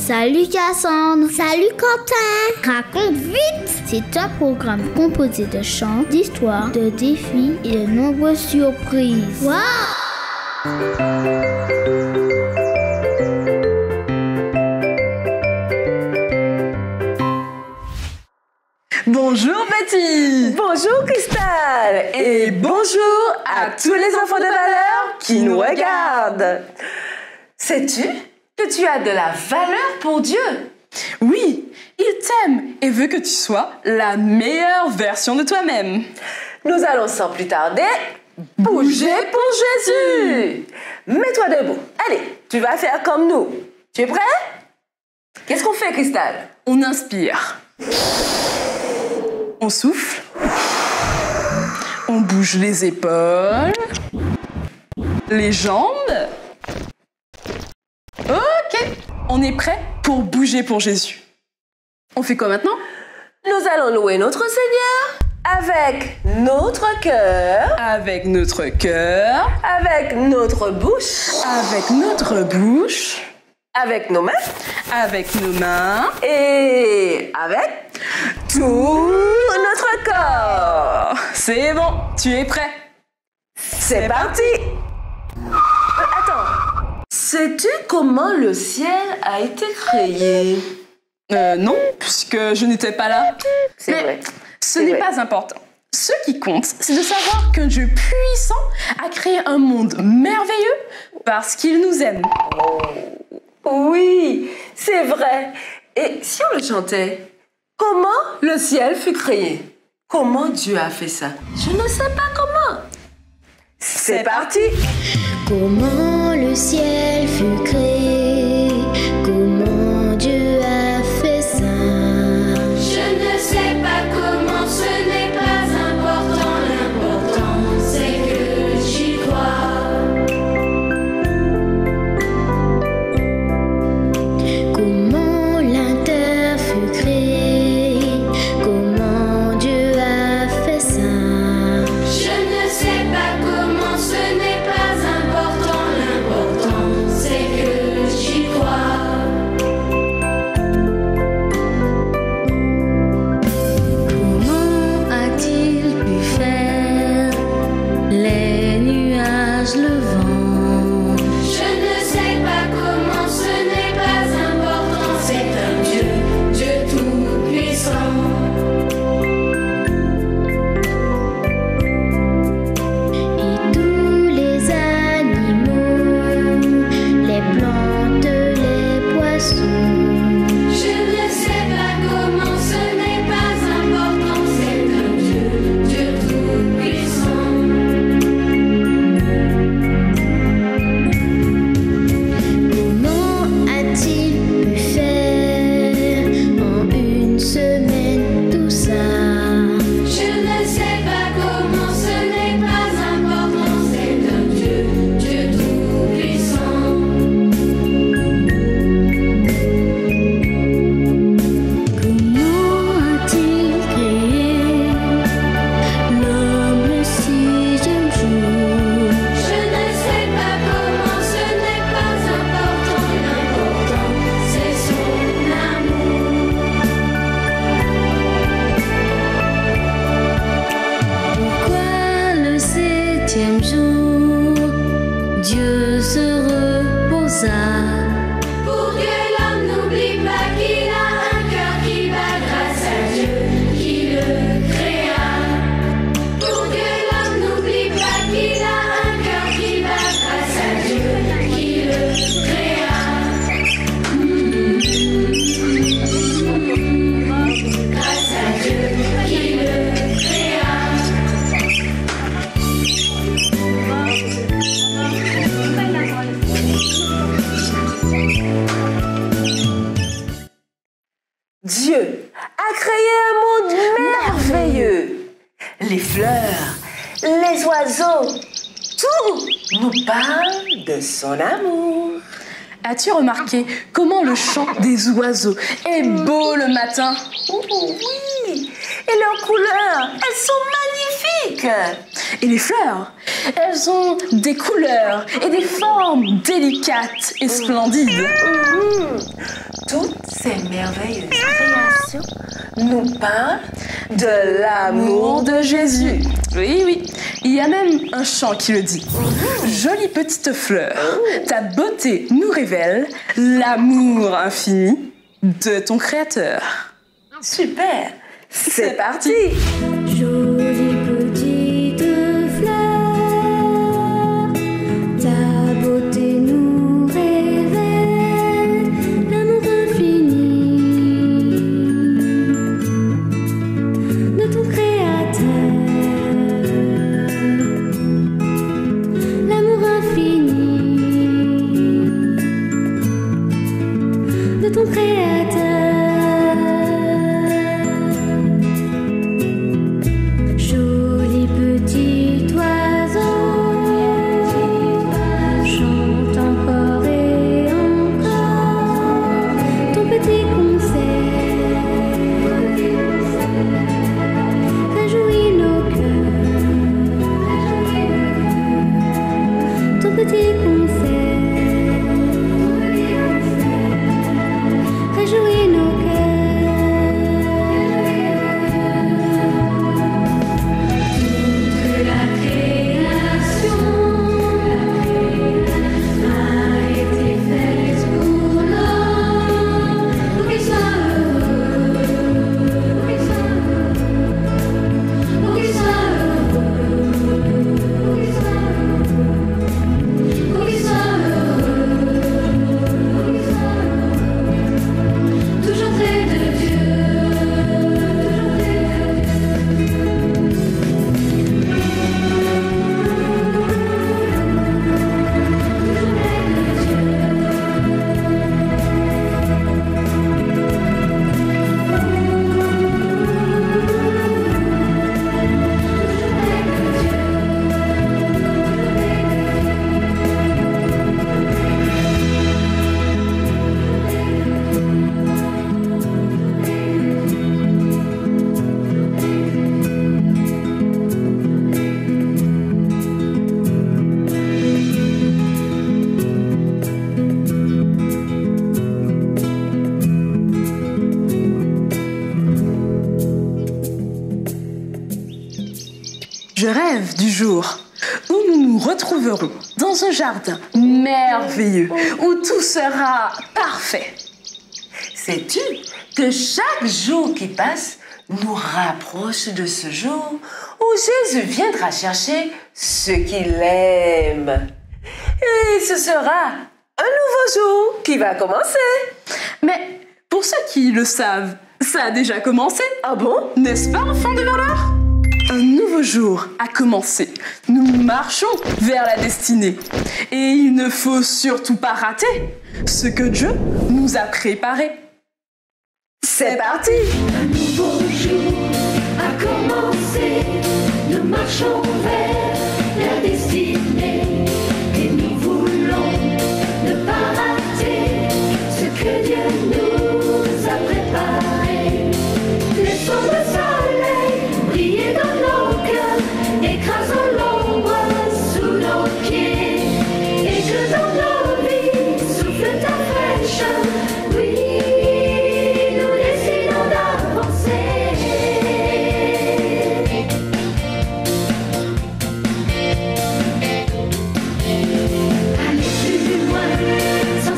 Salut Cassandre. Salut Quentin. Raconte vite. C'est un programme composé de chants, d'histoires, de défis et de nombreuses surprises. Wow! Bonjour Betty. Bonjour Cristal. Et bonjour à tous les enfants de valeur qui nous regardent. Sais-tu que tu as de la valeur pour Dieu? Oui, il t'aime et veut que tu sois la meilleure version de toi-même. Nous allons sans plus tarder bouger pour Jésus. Mets-toi debout. Allez, tu vas faire comme nous. Tu es prêt? Qu'est-ce qu'on fait, Cristal? On inspire. On souffle. On bouge les épaules. Les jambes. Ok, on est prêt pour bouger pour Jésus. On fait quoi maintenant? Nous allons louer notre Seigneur avec notre cœur. Avec notre cœur. Avec notre bouche. Avec notre bouche. Avec nos mains. Avec nos mains. Et avec tout notre corps. C'est bon, tu es prêt? C'est parti. Attends. Sais-tu comment le ciel a été créé? Non, puisque je n'étais pas là. C'est vrai. Ce n'est pas important. Ce qui compte, c'est de savoir qu'un Dieu puissant a créé un monde merveilleux parce qu'il nous aime. Oui, c'est vrai. Et si on le chantait? Comment le ciel fut créé? Comment Dieu a fait ça? Je ne sais pas comment. C'est parti. Comment le ciel fut créé? Comment Dieu a fait ça? Je ne sais pas comment, ce n'est pas important. L'important, c'est que j'y crois. Comment l'inter fut créé? Comment Dieu a fait ça? Je ne sais pas comment, ce n'est pas important. L'important, c'est que j'y crois. Comment a-t-il pu faire les nuages, le vent? Je ne sais pas comment, ce n'est pas important. C'est un Dieu, Dieu tout-puissant. Et tous les animaux, les plantes, les poissons. Je ne sais pas comment, ce n'est pas important. C'est un Dieu, Dieu tout-puissant. Comment a-t-il pu faire en une semaine tout ça? Je ne sais pas comment, ce n'est pas important. C'est un Dieu, Dieu tout-puissant. Comment a-t-il créé l'homme le sixième jour? Je ne sais pas comment, ce n'est pas important. L'important, c'est son amour. Pourquoi le septième jour Dieu se reposa? Pour que l'homme n'oublie pas qu'il a un cœur qui bat grâce à Dieu qui le créa. Pour que l'homme n'oublie pas qu'il a un cœur qui bat grâce à Dieu qui le créa. Grâce à Dieu qui le créa. Dieu a créé un monde merveilleux. Les fleurs, les oiseaux, tout nous parle de son amour. As-tu remarqué comment le chant des oiseaux est beau le matin? Oh, oui, et leurs couleurs, elles sont magnifiques. Et les fleurs, elles ont des couleurs et des formes délicates et splendides. Tout C'est merveilleux. Création nous parle de l'amour de Jésus. Oui, oui. Il y a même un chant qui le dit. Jolie petite fleur, ta beauté nous révèle l'amour infini de ton Créateur. Super. C'est parti. Jolie petite fleur, ta beauté nous révèle l'amour infini de ton Créateur. L'amour infini de ton Créateur. Joli petit oiseau, chante encore et encore ton petit concert, réjouit nos cœurs, ton petit concert, réjouit nos Je rêve du jour où nous nous retrouverons dans un jardin merveilleux où tout sera parfait. Sais-tu que chaque jour qui passe nous rapproche de ce jour où Jésus viendra chercher ceux qu'il aime. Et ce sera un nouveau jour qui va commencer. Mais pour ceux qui le savent, ça a déjà commencé. Ah bon? N'est-ce pas, enfants de valeur? Un nouveau jour a commencé. Nous marchons vers la destinée. Et il ne faut surtout pas rater ce que Dieu nous a préparé. C'est parti! Un nouveau jour a commencé, nous marchons vers la destinée et nous voulons ne pas rater ce que Dieu nous a préparé. Laissons le soleil briller dans nos cœurs, écrasons l'ombre sous nos pieds et que dans nos vies souffle ta fraîcheur. Oui, nous décidons d'avancer. Aller plus loin, sans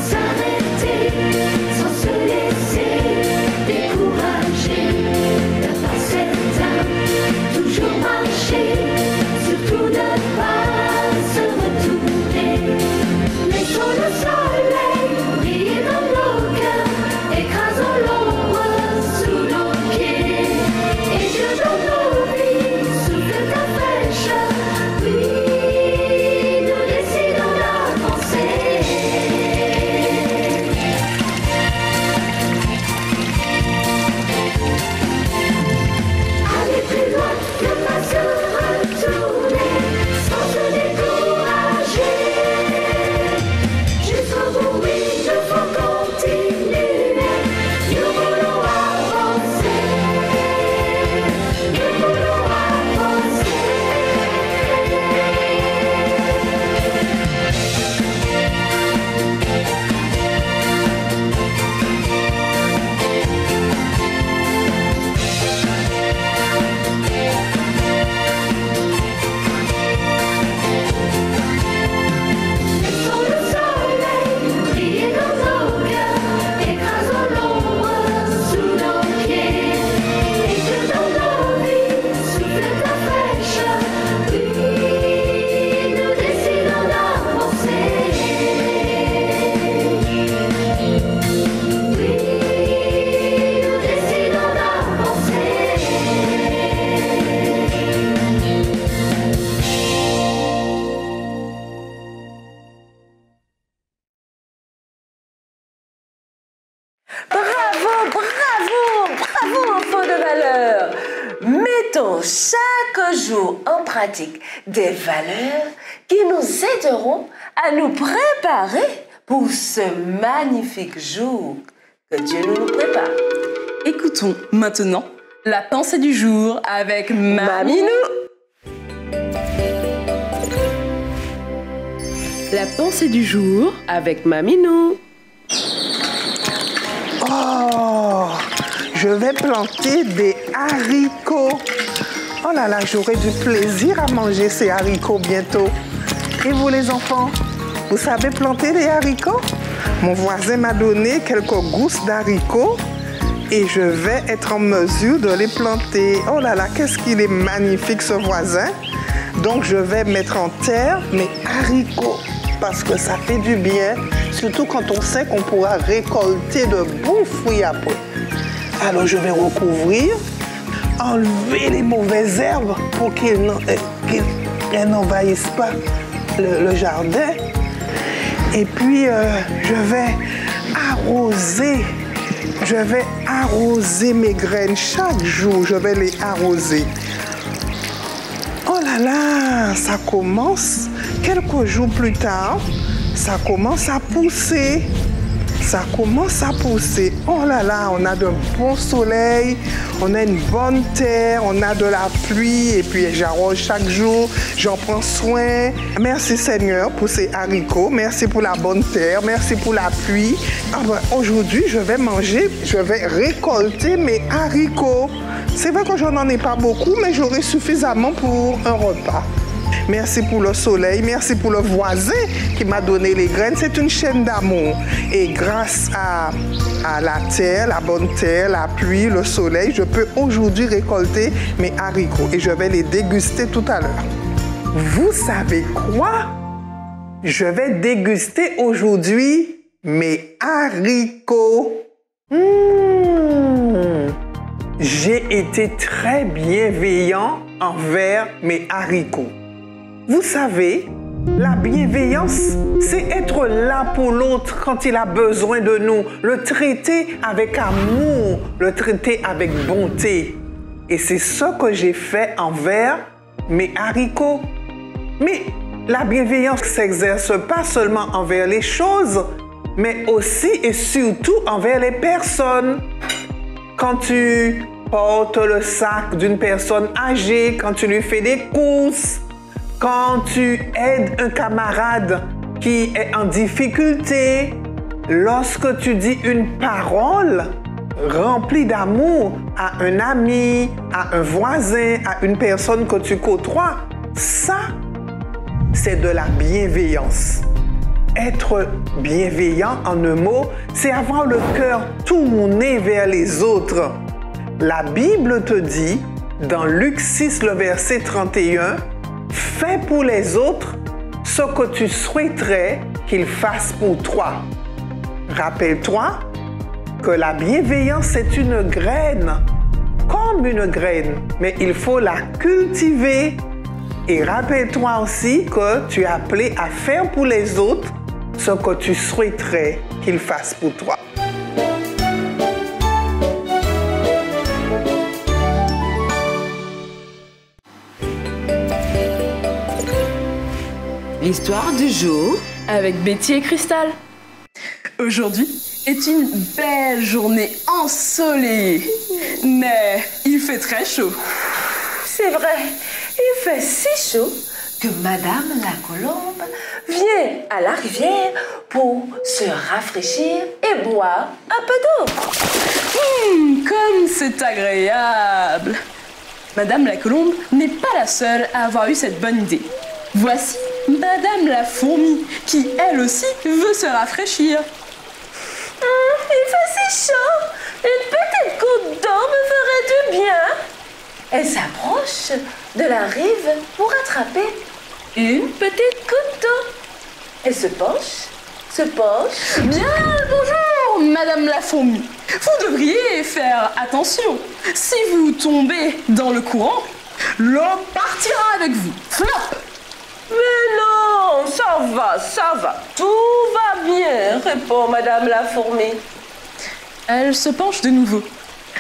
Bravo, bravo, bravo, enfants de valeur. Mettons chaque jour en pratique des valeurs qui nous aideront à nous préparer pour ce magnifique jour que Dieu nous prépare. Écoutons maintenant la pensée du jour avec Maminou. La pensée du jour avec Maminou. Oh, je vais planter des haricots. Oh là là, j'aurai du plaisir à manger ces haricots bientôt. Et vous les enfants, vous savez planter des haricots? Mon voisin m'a donné quelques gousses d'haricots et je vais être en mesure de les planter. Oh là là, qu'est-ce qu'il est magnifique ce voisin. Donc je vais mettre en terre mes haricots parce que ça fait du bien, surtout quand on sait qu'on pourra récolter de bons fruits après. Alors je vais recouvrir, enlever les mauvaises herbes pour qu'elles n'envahissent pas le jardin. Et puis je vais arroser mes graines chaque jour, je vais les arroser. Oh là là, ça commence, quelques jours plus tard, ça commence à pousser. Ça commence à pousser. Oh là là, on a de bons soleils, on a une bonne terre, on a de la pluie et puis j'arrose chaque jour, j'en prends soin. Merci Seigneur pour ces haricots, merci pour la bonne terre, merci pour la pluie. Aujourd'hui, je vais récolter mes haricots. C'est vrai que je n'en ai pas beaucoup, mais j'aurai suffisamment pour un repas. Merci pour le soleil, merci pour le voisin qui m'a donné les graines. C'est une chaîne d'amour. Et grâce à la terre, la bonne terre, la pluie, le soleil, je peux aujourd'hui récolter mes haricots et je vais les déguster tout à l'heure. Vous savez quoi? Je vais déguster aujourd'hui mes haricots. J'ai été très bienveillant envers mes haricots. Vous savez, la bienveillance, c'est être là pour l'autre quand il a besoin de nous, le traiter avec amour, le traiter avec bonté. Et c'est ce que j'ai fait envers mes haricots. Mais la bienveillance ne s'exerce pas seulement envers les choses, mais aussi et surtout envers les personnes. Quand tu portes le sac d'une personne âgée, quand tu lui fais des courses, quand tu aides un camarade qui est en difficulté, lorsque tu dis une parole remplie d'amour à un ami, à un voisin, à une personne que tu côtoies, ça, c'est de la bienveillance. Être bienveillant, en un mot, c'est avoir le cœur tourné vers les autres. La Bible te dit, dans Luc 6, le verset 31, « Fais pour les autres ce que tu souhaiterais qu'ils fassent pour toi. » Rappelle-toi que la bienveillance est une graine, comme une graine, mais il faut la cultiver. Et rappelle-toi aussi que tu es appelé à faire pour les autres ce que tu souhaiterais qu'ils fassent pour toi. L'histoire du jour avec Betty et Cristal. Aujourd'hui est une belle journée ensoleillée, mais il fait très chaud. C'est vrai, il fait si chaud que Madame la Colombe vient à la rivière pour se rafraîchir et boire un peu d'eau. Comme c'est agréable. Madame la Colombe n'est pas la seule à avoir eu cette bonne idée. Voici Madame la Fourmi, qui elle aussi veut se rafraîchir. Il fait si chaud, une petite goutte d'eau me ferait du bien. Elle s'approche de la rive pour attraper une petite goutte d'eau. Elle se penche. Bien le bonjour, Madame la Fourmi. Vous devriez faire attention. Si vous tombez dans le courant, l'eau partira avec vous. Flop! Mais non, ça va, tout va bien, répond Madame la Fourmi. Elle se penche de nouveau.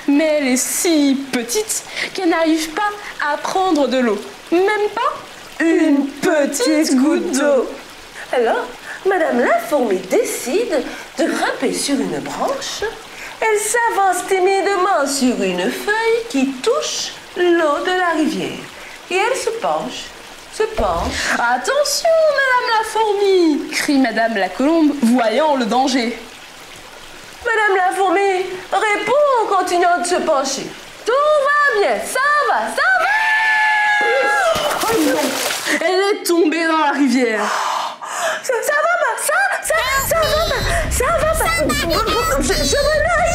Mais elle est si petite qu'elle n'arrive pas à prendre de l'eau. Même pas une petite goutte d'eau. Alors, Madame la fourmi décide de grimper sur une branche. Elle s'avance timidement sur une feuille qui touche l'eau de la rivière. Et elle se penche. Attention, Madame la fourmi, crie Madame la colombe, voyant le danger. Madame la fourmi répond en continuant de se pencher. Tout va bien, ça va. Oh non, elle est tombée dans la rivière. Ça va pas. Je me noie.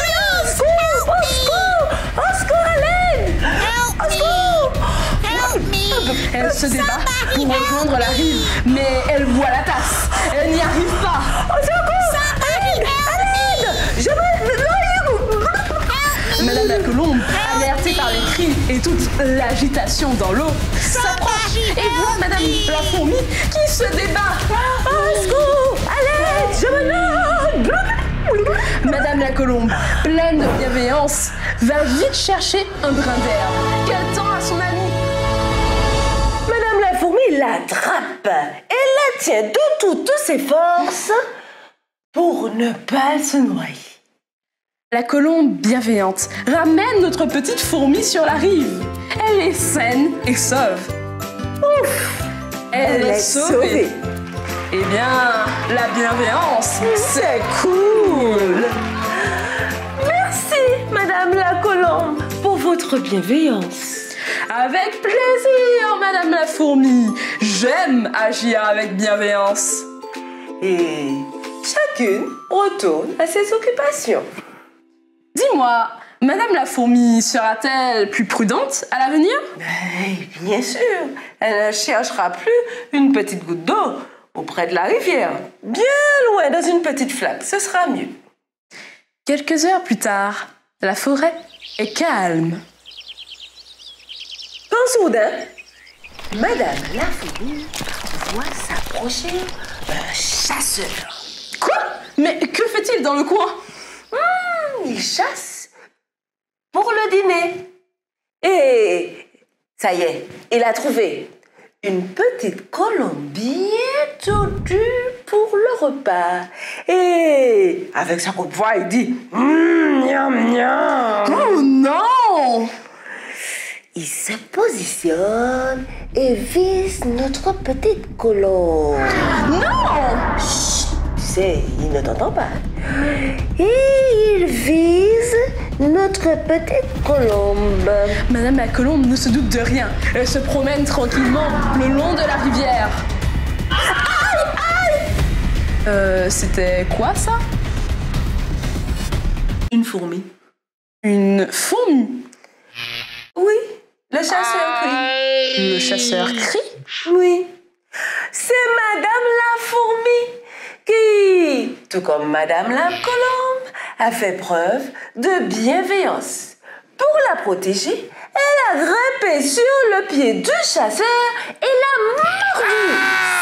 Au secours, à l'aide. Au secours. Elle se débat pour rejoindre la rive, mais elle voit la tasse. Elle n'y arrive pas. Au secours. À l'aide. Je me noie. Madame la colombe, alertée par les cris et toute l'agitation dans l'eau, s'approche et voit Madame la fourmi qui se débat. Au secours. À l'aide. Je me noie. Madame la colombe, pleine de bienveillance, va vite chercher un brin d'herbe qu'elle tend à son amie. Madame la fourmi l'attrape et la tient de toutes ses forces pour ne pas se noyer. La colombe bienveillante ramène notre petite fourmi sur la rive. Elle est saine et sauve. Ouf! Elle est sauvée. Eh bien, la bienveillance, C'est cool! Merci, Madame la colombe, pour votre bienveillance. avec plaisir, Madame la fourmi. J'aime agir avec bienveillance. Et chacune retourne à ses occupations. Dis-moi, Madame la fourmi sera-t-elle plus prudente à l'avenir? Bien sûr, elle ne cherchera plus une petite goutte d'eau auprès de la rivière, bien loin dans une petite flaque, ce sera mieux. Quelques heures plus tard, la forêt est calme. Quand soudain, Madame la fourmi voit s'approcher un chasseur. Quoi? Mais que fait-il dans le coin? Il chasse pour le dîner. Et ça y est, il a trouvé une petite colombe bien tordue pour le repas. Et avec sa coupe voix, il dit Miam, miam. Oh non! Il se positionne et vise notre petite colombe. Non! Chut, tu sais, il ne t'entend pas. Et il vise notre petite colombe. Madame la colombe ne se doute de rien. Elle se promène tranquillement le long de la rivière. C'était quoi ça? Une fourmi. Une fourmi? Oui, le chasseur crie. Le chasseur crie? Oui, c'est Madame la fourmi qui, tout comme Madame la colombe, a fait preuve de bienveillance. Pour la protéger, elle a grimpé sur le pied du chasseur et l'a mordu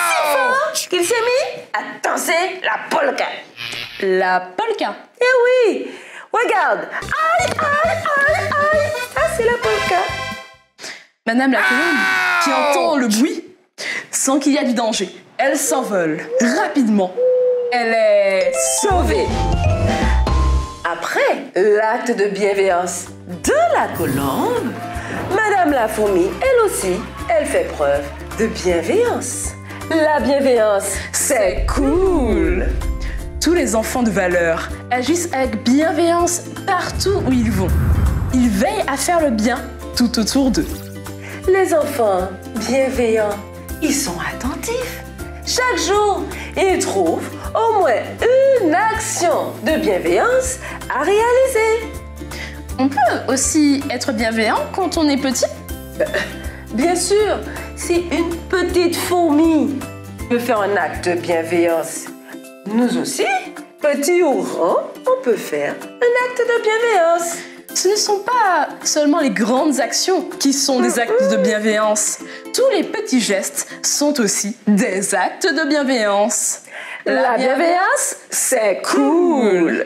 si fort qu'il s'est mis à danser la polka. La polka. Eh oui, regarde. Aïe, aïe, aïe, aïe. Ça, c'est la polka. Madame la colombe, qui entend le bruit, sent qu'il y a du danger. Elle s'envole rapidement. Elle est sauvée. Après l'acte de bienveillance de la colombe, Madame la fourmi, elle aussi, elle fait preuve de bienveillance. La bienveillance, c'est cool. Tous les enfants de valeur agissent avec bienveillance partout où ils vont. Ils veillent à faire le bien tout autour d'eux. Les enfants bienveillants, ils sont attentifs. Chaque jour, ils trouvent au moins une action de bienveillance à réaliser. On peut aussi être bienveillant quand on est petit. Bien sûr, si une petite fourmi peut faire un acte de bienveillance, nous aussi, petits ou grands, on peut faire un acte de bienveillance. Ce ne sont pas seulement les grandes actions qui sont des actes de bienveillance. Tous les petits gestes sont aussi des actes de bienveillance. La bienveillance, c'est cool.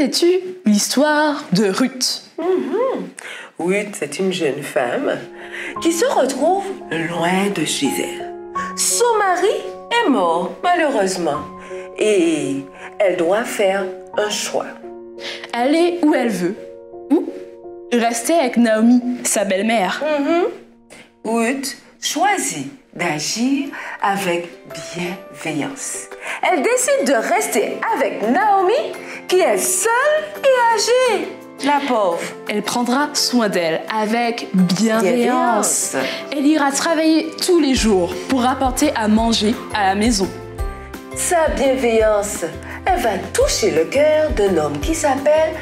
Connais-tu l'histoire de Ruth? Ruth, c'est une jeune femme qui se retrouve loin de chez elle. Son mari est mort, malheureusement, et elle doit faire un choix. Aller où elle veut, ou rester avec Naomi, sa belle-mère. Ruth choisit d'agir avec bienveillance. Elle décide de rester avec Naomi, qui est seule et âgée. La pauvre. Elle prendra soin d'elle avec bienveillance. Elle ira travailler tous les jours pour apporter à manger à la maison. Sa bienveillance, elle va toucher le cœur d'un homme qui s'appelle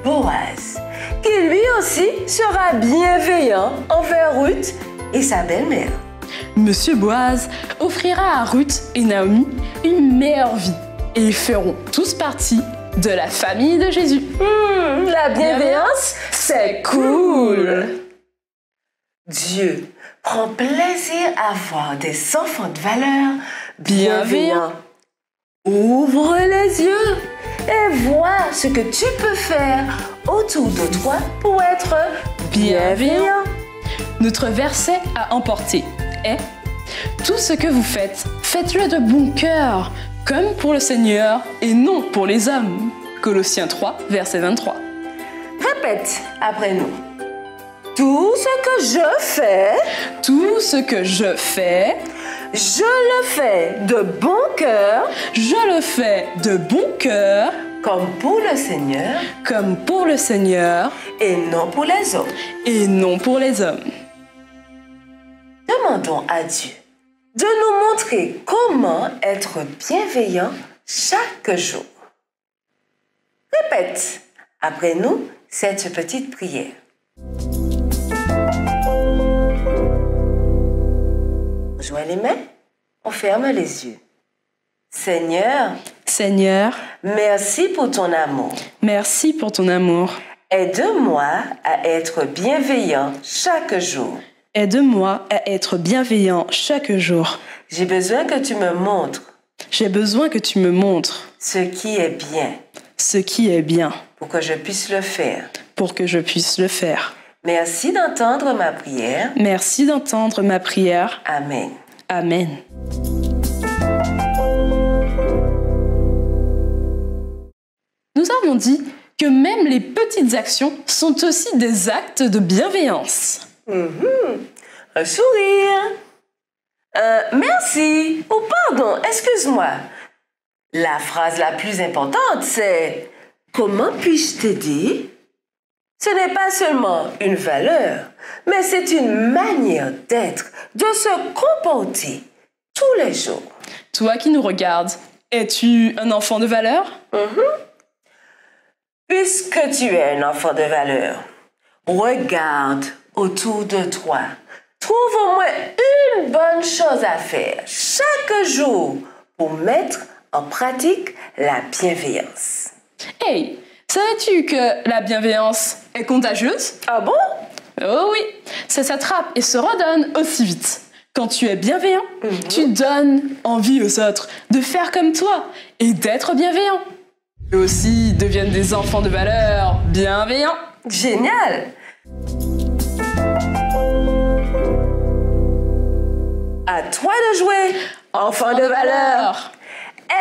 Boaz, qui lui aussi sera bienveillant envers Ruth et sa belle-mère. Monsieur Boaz offrira à Ruth et Naomi une meilleure vie et ils feront tous partie de la famille de Jésus. La bienveillance, c'est cool. Dieu prend plaisir à voir des enfants de valeur bienveillants. Ouvre les yeux et vois ce que tu peux faire autour de toi pour être bienveillant. Notre verset à emporter est « Tout ce que vous faites, faites-le de bon cœur, comme pour le Seigneur et non pour les hommes. » Colossiens 3, verset 23. Répète après nous. Tout ce que je fais, Tout ce que je fais, je le fais de bon cœur, je le fais de bon cœur, comme pour le Seigneur comme pour le Seigneur et non pour les hommes. et non pour les hommes. Demandons à Dieu de nous montrer comment être bienveillant chaque jour. Répète après nous cette petite prière. On joint les mains, on ferme les yeux. Seigneur, Seigneur, merci pour ton amour. merci pour ton amour. Aide-moi à être bienveillant chaque jour. Aide-moi à être bienveillant chaque jour. J'ai besoin que tu me montres J'ai besoin que tu me montres ce qui est bien ce qui est bien pour que je puisse le faire. pour que je puisse le faire. Merci d'entendre ma prière. Merci d'entendre ma prière. Amen. Amen. Nous avons dit que même les petites actions sont aussi des actes de bienveillance. Un sourire. Merci ou pardon, excuse-moi. La phrase la plus importante, c'est « Comment puis-je t'aider ?» Ce n'est pas seulement une valeur, mais c'est une manière d'être, de se comporter tous les jours. Toi qui nous regardes, es-tu un enfant de valeur? Puisque tu es un enfant de valeur, regarde autour de toi. Trouve au moins une bonne chose à faire chaque jour pour mettre en pratique la bienveillance. Hey, savais-tu que la bienveillance est contagieuse? Ah bon? Oh oui, ça s'attrape et se redonne aussi vite. Quand tu es bienveillant, tu donnes envie aux autres de faire comme toi et d'être bienveillant. Eux aussi deviennent des enfants de valeur bienveillants. Génial! À toi de jouer, enfant de valeur.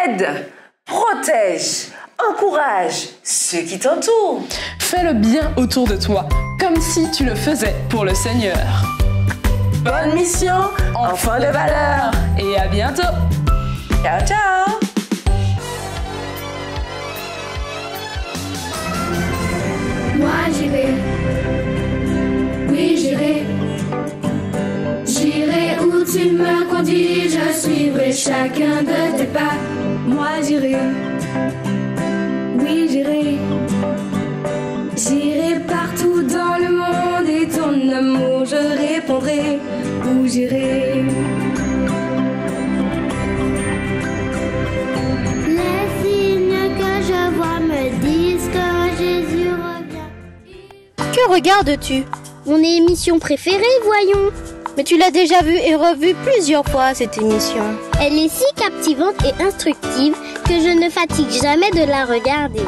Aide, protège, encourage ceux qui t'entourent. Fais le bien autour de toi, comme si tu le faisais pour le Seigneur. Bonne mission, enfant de valeur. Et à bientôt. Ciao, ciao. Moi j'irai, oui j'irai, j'irai où tu me conduis, je suivrai chacun de tes pas. Moi j'irai, oui j'irai, j'irai partout dans le monde et ton amour je répondrai, où j'irai. Les signes que je vois me disent que Jésus revient. Que regardes-tu? Mon émission préférée, voyons. Mais tu l'as déjà vue et revue plusieurs fois, cette émission. Elle est si captivante et instructive que je ne fatigue jamais de la regarder.